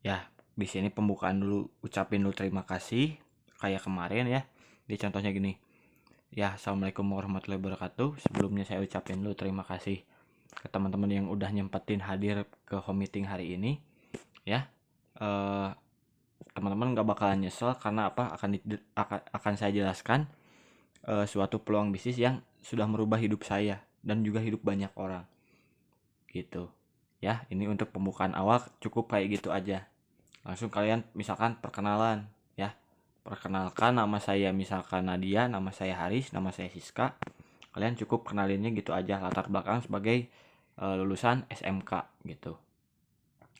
Ya, di sini pembukaan dulu, ucapin dulu terima kasih kayak kemarin ya. Di contohnya gini. Ya, assalamualaikum warahmatullahi wabarakatuh. Sebelumnya saya ucapin dulu terima kasih ke teman-teman yang udah nyempetin hadir ke home meeting hari ini. Ya, eh, teman-teman nggak bakalan nyesel karena apa? Akan saya jelaskan suatu peluang bisnis yang sudah merubah hidup saya dan juga hidup banyak orang. Gitu. Ya, ini untuk pembukaan awal cukup kayak gitu aja. Langsung kalian misalkan perkenalan ya. Perkenalkan, nama saya misalkan Nadia, nama saya Haris, nama saya Siska. Kalian cukup kenalinnya gitu aja, latar belakang sebagai lulusan SMK gitu.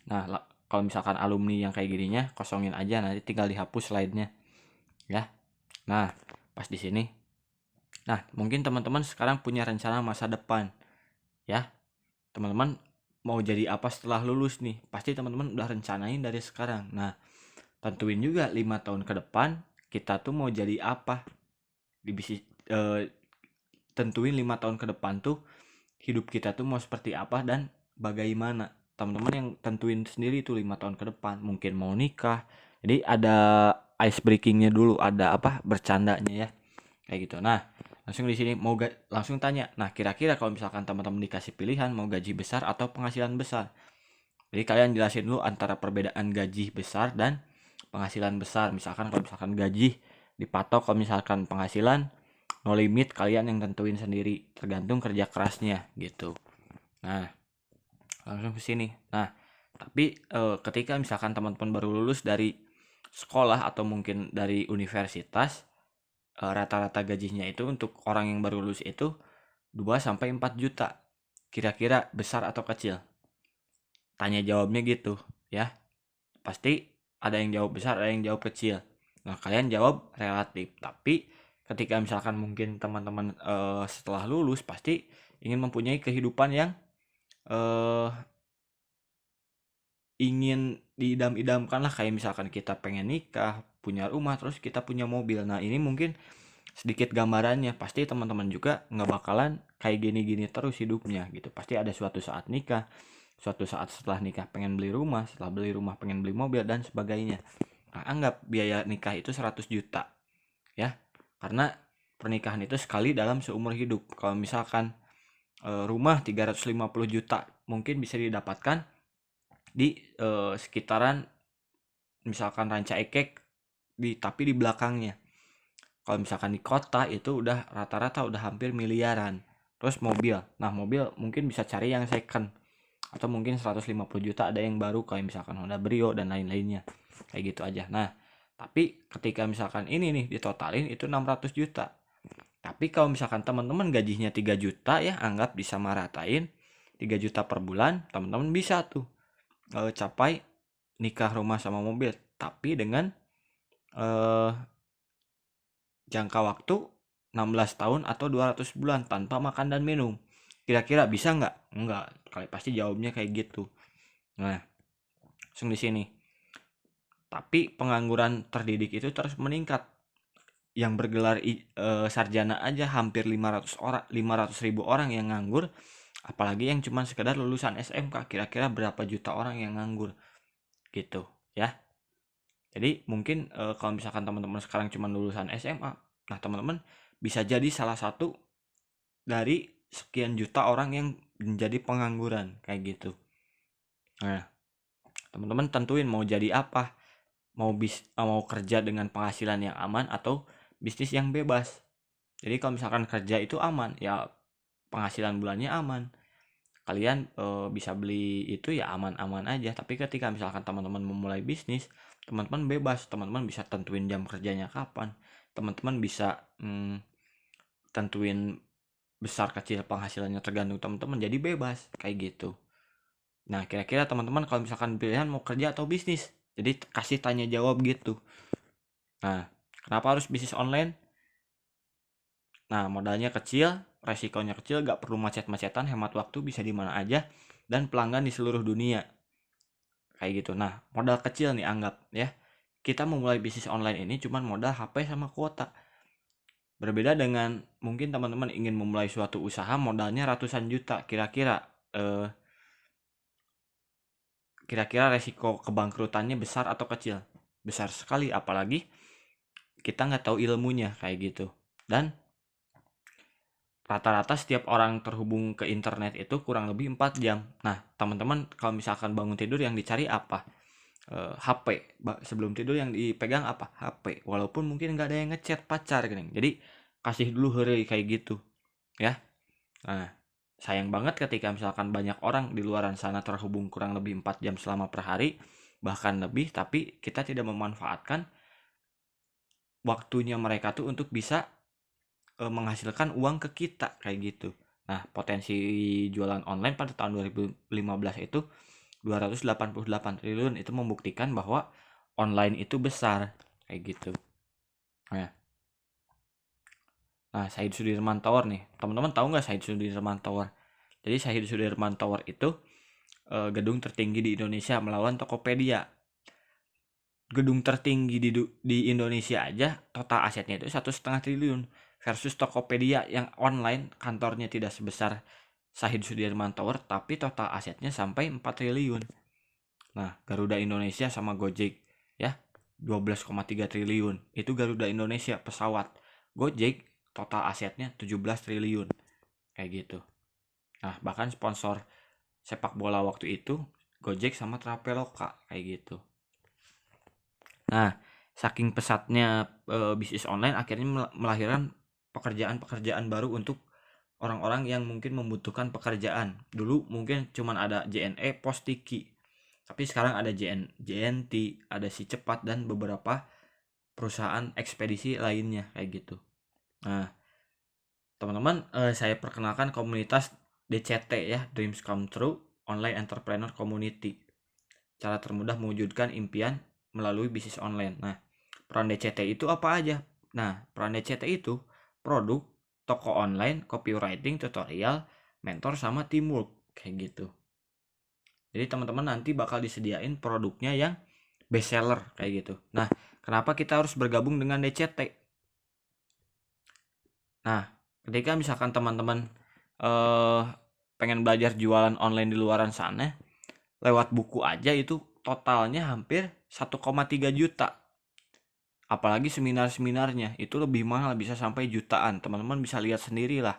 Nah, kalau misalkan alumni yang kayak gininya kosongin aja, nanti tinggal dihapus slide-nya ya. Nah, pas di sini. Nah, mungkin teman-teman sekarang punya rencana masa depan ya. Teman-teman mau jadi apa setelah lulus nih? Pasti teman-teman udah rencanain dari sekarang. Nah, tentuin juga 5 tahun ke depan kita tuh mau jadi apa di bisnis. Tentuin 5 tahun ke depan tuh hidup kita tuh mau seperti apa dan bagaimana. Teman-teman yang tentuin sendiri tuh 5 tahun ke depan, mungkin mau nikah. Jadi ada ice breakingnya dulu, ada apa bercandanya ya, kayak gitu. Nah, langsung di sini langsung tanya. Nah, kira-kira kalau misalkan teman-teman dikasih pilihan mau gaji besar atau penghasilan besar, jadi kalian jelasin dulu antara perbedaan gaji besar dan penghasilan besar. Misalkan kalau misalkan gaji dipatok, kalau misalkan penghasilan no limit, kalian yang tentuin sendiri tergantung kerja kerasnya gitu. Nah, langsung ke sini. Nah, tapi ketika misalkan teman-teman baru lulus dari sekolah atau mungkin dari universitas, rata-rata gajinya itu untuk orang yang baru lulus itu 2 sampai 4 juta. Kira-kira besar atau kecil? Tanya jawabnya gitu ya. Pasti ada yang jawab besar, ada yang jawab kecil. Nah, kalian jawab relatif. Tapi ketika misalkan mungkin teman-teman setelah lulus pasti ingin mempunyai kehidupan yang eh, ingin diidam-idamkan lah, kayak misalkan kita pengen nikah, punya rumah, terus kita punya mobil. Nah, ini mungkin sedikit gambarannya. Pasti teman-teman juga nggak bakalan kayak gini-gini terus hidupnya gitu. Pasti ada suatu saat nikah, suatu saat setelah nikah pengen beli rumah, setelah beli rumah pengen beli mobil dan sebagainya. Nah, anggap biaya nikah itu 100 juta ya. Karena pernikahan itu sekali dalam seumur hidup. Kalau misalkan rumah 350 juta mungkin bisa didapatkan di sekitaran misalkan Ranca Ekek tapi di belakangnya. Kalau misalkan di kota itu udah rata-rata udah hampir miliaran. Terus mobil. Nah, mobil mungkin bisa cari yang second atau mungkin 150 juta ada yang baru kayak misalkan Honda Brio dan lain-lainnya. Kayak gitu aja. Nah, tapi ketika misalkan ini nih ditotalin itu 600 juta. Tapi kalau misalkan teman-teman gajinya 3 juta ya, anggap disamaratain 3 juta per bulan, teman-teman bisa tuh capai nikah, rumah sama mobil, tapi dengan eh, jangka waktu 16 tahun atau 200 bulan tanpa makan dan minum. Kira-kira bisa nggak? Nggak. Kali pasti jawabnya kayak gitu. Nah, langsung di sini. Tapi pengangguran terdidik itu terus meningkat. Yang bergelar sarjana aja hampir 500 ribu orang yang nganggur, apalagi yang cuma sekedar lulusan SMK. Kira-kira berapa juta orang yang nganggur gitu ya. Jadi mungkin kalau misalkan teman-teman sekarang cuma lulusan SMA, nah teman-teman bisa jadi salah satu dari sekian juta orang yang menjadi pengangguran kayak gitu. Nah, teman-teman tentuin mau jadi apa, mau kerja dengan penghasilan yang aman atau bisnis yang bebas. Jadi kalau misalkan kerja itu aman, ya penghasilan bulannya aman. Kalian bisa beli itu ya aman-aman aja. Tapi ketika misalkan teman-teman memulai bisnis, teman-teman bebas, teman-teman bisa tentuin jam kerjanya kapan, teman-teman bisa tentuin besar kecil penghasilannya tergantung teman-teman, jadi bebas kayak gitu. Nah, kira-kira teman-teman kalau misalkan pilihan mau kerja atau bisnis, jadi kasih tanya jawab gitu. Nah, kenapa harus bisnis online? Nah, modalnya kecil, resikonya kecil, gak perlu macet-macetan, hemat waktu, bisa di mana aja, dan pelanggan di seluruh dunia. Kayak gitu. Nah, modal kecil nih anggap ya. Kita memulai bisnis online ini cuman modal HP sama kuota. Berbeda dengan mungkin teman-teman ingin memulai suatu usaha modalnya ratusan juta. Kira-kira kira-kira resiko kebangkrutannya besar atau kecil? Besar sekali, apalagi kita nggak tahu ilmunya kayak gitu. Dan rata-rata setiap orang terhubung ke internet itu kurang lebih 4 jam. Nah, teman-teman kalau misalkan bangun tidur yang dicari apa? HP. Sebelum tidur yang dipegang apa? HP. Walaupun mungkin nggak ada yang ngechat pacar gini. Jadi kasih dulu heureuy kayak gitu, ya. Nah, sayang banget ketika misalkan banyak orang di luaran sana terhubung kurang lebih 4 jam selama per hari, bahkan lebih, tapi kita tidak memanfaatkan waktunya mereka tuh untuk bisa menghasilkan uang ke kita kayak gitu. Nah, potensi jualan online pada tahun 2015 itu 288 triliun, itu membuktikan bahwa online itu besar kayak gitu. Nah, Syahid Sudirman Tower nih. Teman-teman tahu nggak Syahid Sudirman Tower? Jadi Syahid Sudirman Tower itu gedung tertinggi di Indonesia melawan Tokopedia. Gedung tertinggi di Indonesia aja total asetnya itu 1,5 triliun versus Tokopedia yang online kantornya tidak sebesar Syahid Sudirman Tower tapi total asetnya sampai 4 triliun. Nah, Garuda Indonesia sama Gojek ya 12,3 triliun. Itu Garuda Indonesia pesawat. Gojek total asetnya 17 triliun. Kayak gitu. Nah, bahkan sponsor sepak bola waktu itu Gojek sama Traveloka kayak gitu. Nah, saking pesatnya bisnis online akhirnya melahirkan pekerjaan-pekerjaan baru untuk orang-orang yang mungkin membutuhkan pekerjaan. Dulu mungkin cuma ada JNE Pos Tiki. Tapi sekarang ada JNT, ada Si Cepat dan beberapa perusahaan ekspedisi lainnya kayak gitu. Nah, teman-teman, saya perkenalkan komunitas DCT ya, Dreams Come True Online Entrepreneur Community. Cara termudah mewujudkan impian melalui bisnis online. Nah, peran DCT itu apa aja? Nah, peran DCT itu produk, toko online, copywriting, tutorial, mentor, sama teamwork kayak gitu. Jadi teman-teman nanti bakal disediain produknya yang best seller kayak gitu. Nah, kenapa kita harus bergabung dengan DCT? Nah, ketika misalkan teman-teman pengen belajar jualan online di luaran sana, lewat buku aja itu totalnya hampir 1,3 juta. Apalagi seminar-seminarnya itu lebih mahal, bisa sampai jutaan. Teman-teman bisa lihat sendiri lah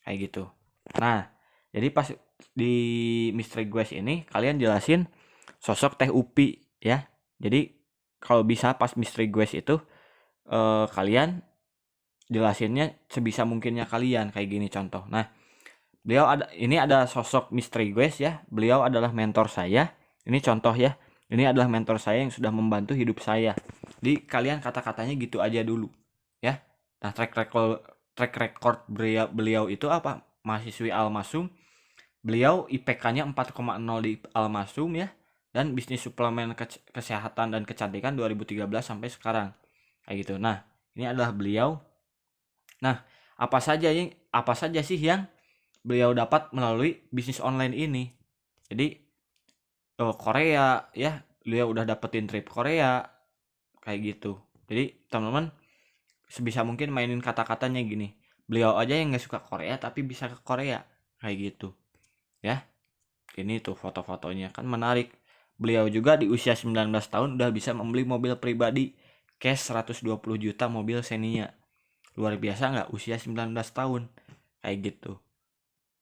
kayak gitu. Nah, jadi pas di Mystery Quest ini kalian jelasin sosok Teh Upi ya. Jadi kalau bisa pas Mystery Quest itu kalian jelasinnya sebisa mungkinnya kalian kayak gini contoh. Nah, ini ada sosok Mystery Quest ya. Beliau adalah mentor saya. Ini contoh ya. Ini adalah mentor saya yang sudah membantu hidup saya. Jadi kalian kata-katanya gitu aja dulu ya. Nah, track record beliau itu apa? Mahasiswi Almasum. Beliau IPK-nya 4,0 di Almasum ya. Dan bisnis suplemen kesehatan dan kecantikan 2013 sampai sekarang. Kayak gitu. Nah, ini adalah beliau. Nah, apa saja sih yang beliau dapat melalui bisnis online ini? Jadi Korea ya, beliau udah dapetin trip Korea kayak gitu. Jadi teman-teman sebisa mungkin mainin kata-katanya gini. Beliau aja yang nggak suka Korea tapi bisa ke Korea kayak gitu. Ya, ini tuh foto-fotonya kan menarik. Beliau juga di usia 19 tahun udah bisa membeli mobil pribadi cash 120 juta, mobil Xenia. Luar biasa nggak usia 19 tahun kayak gitu.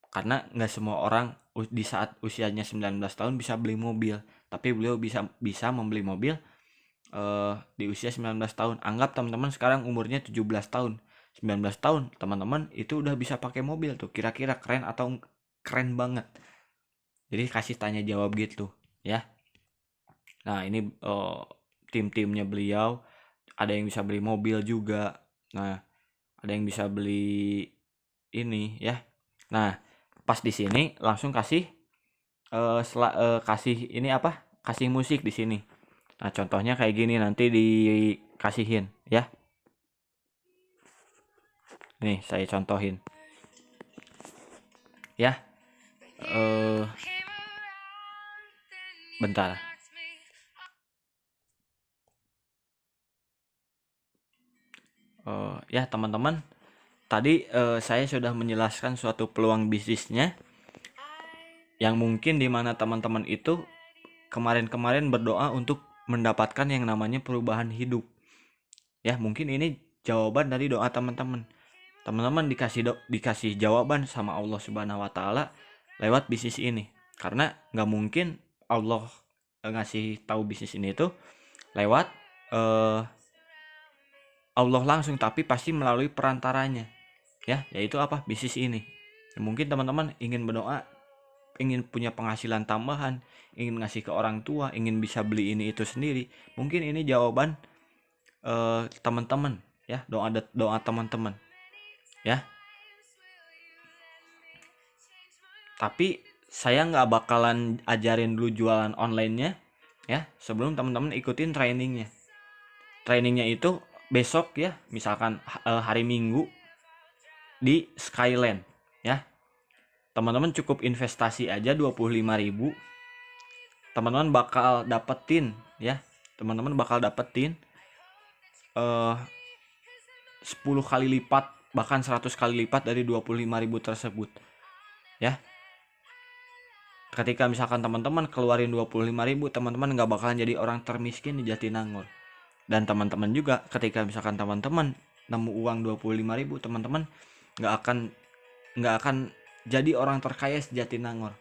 Karena nggak semua orang di saat usianya 19 tahun bisa beli mobil, tapi beliau bisa membeli mobil di usia 19 tahun. Anggap teman-teman sekarang umurnya 17 tahun. 19 tahun teman-teman itu udah bisa pakai mobil tuh. Kira-kira keren atau keren banget? Jadi kasih tanya jawab gitu ya. Nah, ini tim-timnya beliau, ada yang bisa beli mobil juga. Nah, ada yang bisa beli ini ya. Nah, pas di sini langsung kasih kasih ini apa? Kasih musik di sini. Nah, contohnya kayak gini nanti dikasihin ya. Nih, saya contohin. Ya. Bentar. Ya, teman-teman, tadi saya sudah menjelaskan suatu peluang bisnisnya yang mungkin di mana teman-teman itu kemarin-kemarin berdoa untuk mendapatkan yang namanya perubahan hidup. Ya, mungkin ini jawaban dari doa teman-teman. Teman-teman dikasih jawaban sama Allah Subhanahu wa taala lewat bisnis ini. Karena nggak mungkin Allah ngasih tahu bisnis ini itu lewat Allah langsung, tapi pasti melalui perantaranya. Ya, yaitu apa? Bisnis ini. Mungkin teman-teman ingin berdoa, ingin punya penghasilan tambahan, ingin ngasih ke orang tua, ingin bisa beli ini itu sendiri. Mungkin ini jawaban teman-teman, ya, doa teman-teman, ya. Tapi saya nggak bakalan ajarin dulu jualan online-nya, ya, sebelum teman-teman ikutin trainingnya. Trainingnya itu besok, ya, misalkan hari Minggu di Skyland, ya. Teman-teman cukup investasi aja 25.000. Teman-teman bakal dapetin, ya. Teman-teman bakal dapetin 10 kali lipat, bahkan 100 kali lipat dari 25.000 tersebut, ya. Ketika misalkan teman-teman keluarin 25.000, teman-teman nggak bakalan jadi orang termiskin di Jatinangor. Dan teman-teman juga ketika misalkan teman-teman nemu uang 25.000, teman-teman nggak akan jadi orang terkaya di Jatinangor,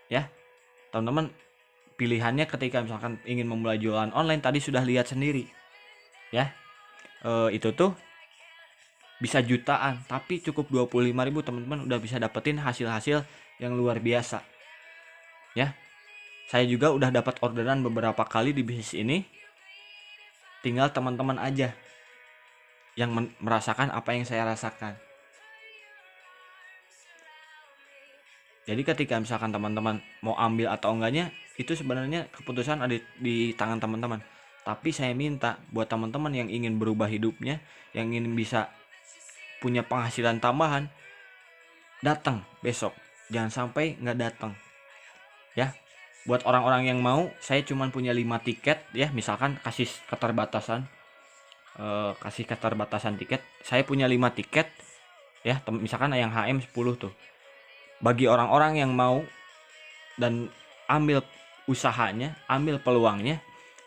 ya. Teman-teman pilihannya ketika misalkan ingin memulai jualan online tadi sudah lihat sendiri, ya. Itu tuh bisa jutaan, tapi cukup 25.000 teman-teman udah bisa dapetin hasil-hasil yang luar biasa, ya. Saya juga udah dapat orderan beberapa kali di bisnis ini. Tinggal teman-teman aja yang merasakan apa yang saya rasakan. Jadi ketika misalkan teman-teman mau ambil atau enggaknya, itu sebenarnya keputusan ada di tangan teman-teman. Tapi saya minta buat teman-teman yang ingin berubah hidupnya, yang ingin bisa punya penghasilan tambahan, datang besok. Jangan sampai nggak datang, ya. Buat orang-orang yang mau, saya cuma punya 5 tiket, ya. Misalkan kasih keterbatasan tiket. Saya punya 5 tiket, ya. Misalkan yang HM 10 tuh. Bagi orang-orang yang mau dan ambil usahanya, ambil peluangnya,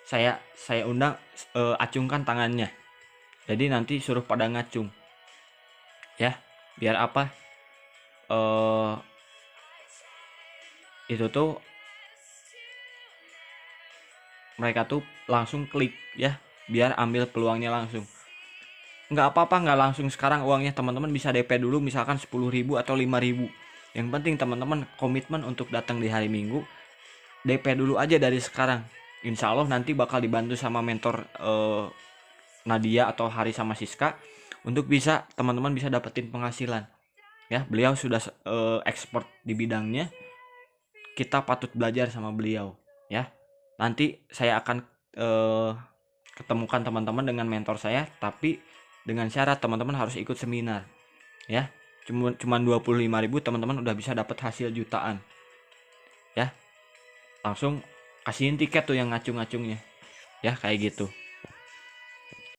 saya undang, acungkan tangannya. Jadi nanti suruh pada ngacung, ya. Biar apa? Itu tuh mereka tuh langsung klik, ya, biar ambil peluangnya langsung. Nggak apa-apa nggak langsung sekarang uangnya, teman-teman bisa DP dulu misalkan 10.000 atau 5.000. Yang penting teman-teman komitmen untuk datang di hari Minggu, DP dulu aja dari sekarang. Insya Allah nanti bakal dibantu sama mentor Nadia atau Hari sama Siska untuk bisa teman-teman bisa dapetin penghasilan, ya. Beliau sudah expert di bidangnya, kita patut belajar sama beliau, ya. Nanti saya akan ketemukan teman-teman dengan mentor saya, tapi dengan syarat teman-teman harus ikut seminar, ya. Cuman 25.000 teman-teman udah bisa dapat hasil jutaan, ya. Langsung kasihin tiket tuh yang ngacung-ngacungnya, ya, kayak gitu.